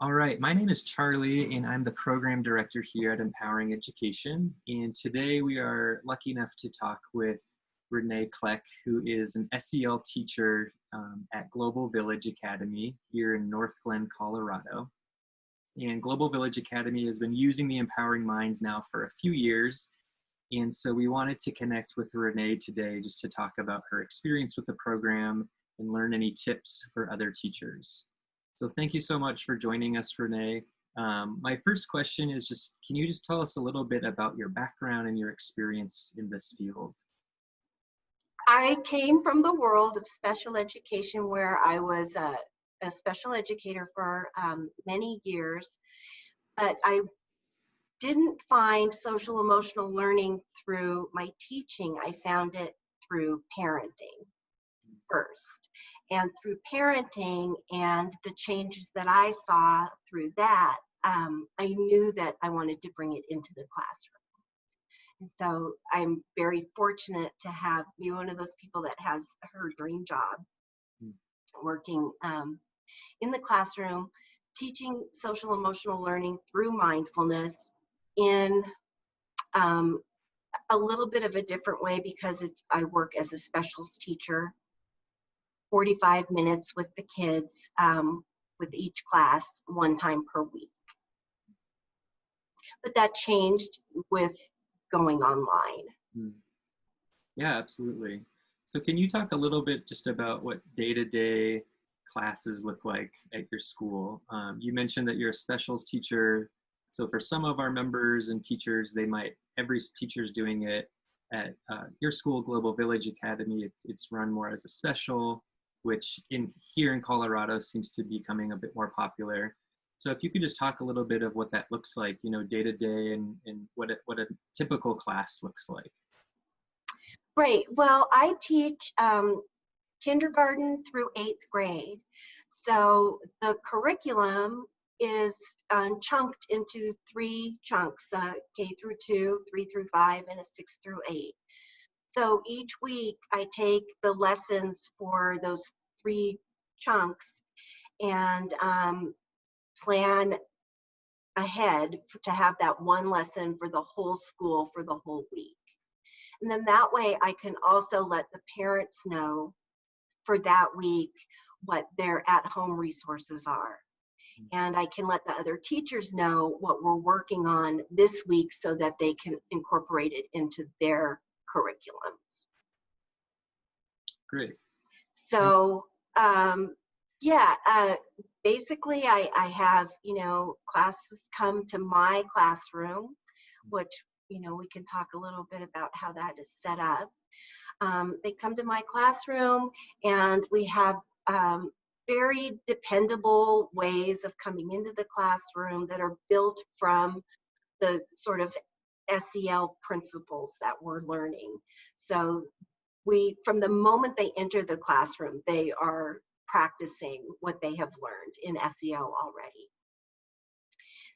All right, my name is Charlie, and I'm the program director here at Empowering Education. And today we are lucky enough to talk with Renee Kleck, who is an SEL teacher at Global Village Academy here in North Glen, Colorado. And Global Village Academy has been using the Empowering Minds now for a few years. And so we wanted to connect with Renee today just to talk about her experience with the program and learn any tips for other teachers. So thank you so much for joining us, Renee. My first question is can you just tell us a little bit about your background and your experience in this field? I came from the world of special education where I was a special educator for many years, but I didn't find social emotional learning through my teaching. I found it through parenting first. And through parenting and the changes that I saw through that, I knew that I wanted to bring it into the classroom. And so I'm very fortunate to be one of those people that has her dream job, working in the classroom, teaching social emotional learning through mindfulness in a little bit of a different way because I work as a specials teacher. 45 minutes with the kids, with each class, one time per week. But that changed with going online. Yeah, absolutely. So can you talk a little bit just about what day-to-day classes look like at your school? You mentioned that you're a specials teacher. So for some of our members and teachers, every teacher's doing it at your school, Global Village Academy. It's run more as a special, which here in Colorado seems to be becoming a bit more popular. So if you could just talk a little bit of what that looks like, day to day and what a typical class looks like. Right. Well, I teach kindergarten through 8th grade. So the curriculum is chunked into 3 chunks, K through 2, 3 through 5, and a 6 through 8. So each week I take the lessons for those 3 chunks and plan ahead to have that one lesson for the whole school for the whole week. And then that way I can also let the parents know for that week what their at-home resources are. And I can let the other teachers know what we're working on this week so that they can incorporate it into their curriculums. Great. So basically I have classes come to my classroom, which we can talk a little bit about how that is set up. They come to my classroom and we have very dependable ways of coming into the classroom that are built from the sort of SEL principles that we're learning. So from the moment they enter the classroom, they are practicing what they have learned in SEL already.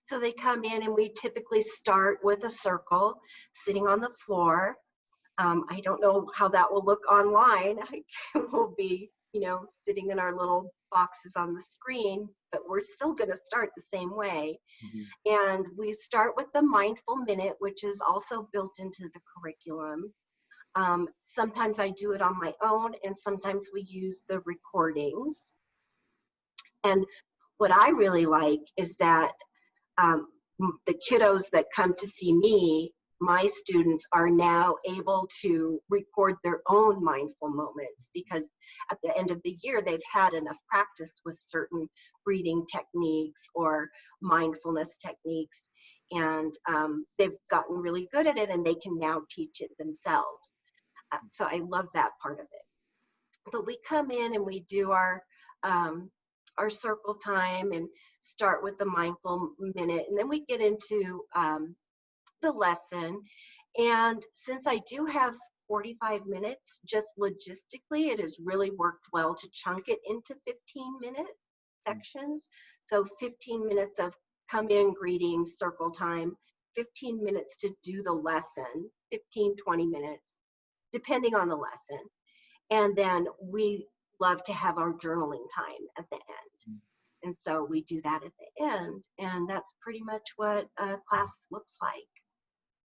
So they come in and we typically start with a circle sitting on the floor. I don't know how that will look online. We'll be, sitting in our little boxes on the screen, but we're still going to start the same way. And we start with the mindful minute, which is also built into the curriculum. Sometimes I do it on my own, and sometimes we use the recordings. And what I really like is that the kiddos that come to see me, my students, are now able to record their own mindful moments because at the end of the year, they've had enough practice with certain breathing techniques or mindfulness techniques, and they've gotten really good at it, and they can now teach it themselves. So I love that part of it. But we come in and we do our circle time and start with the mindful minute, and then we get into the lesson. And since I do have 45 minutes, just logistically, it has really worked well to chunk it into 15-minute sections. So 15 minutes of come in, greetings, circle time, 15 minutes to do the lesson, 15, 20 minutes, depending on the lesson. And then we love to have our journaling time at the end. And so we do that at the end. And that's pretty much what a class looks like.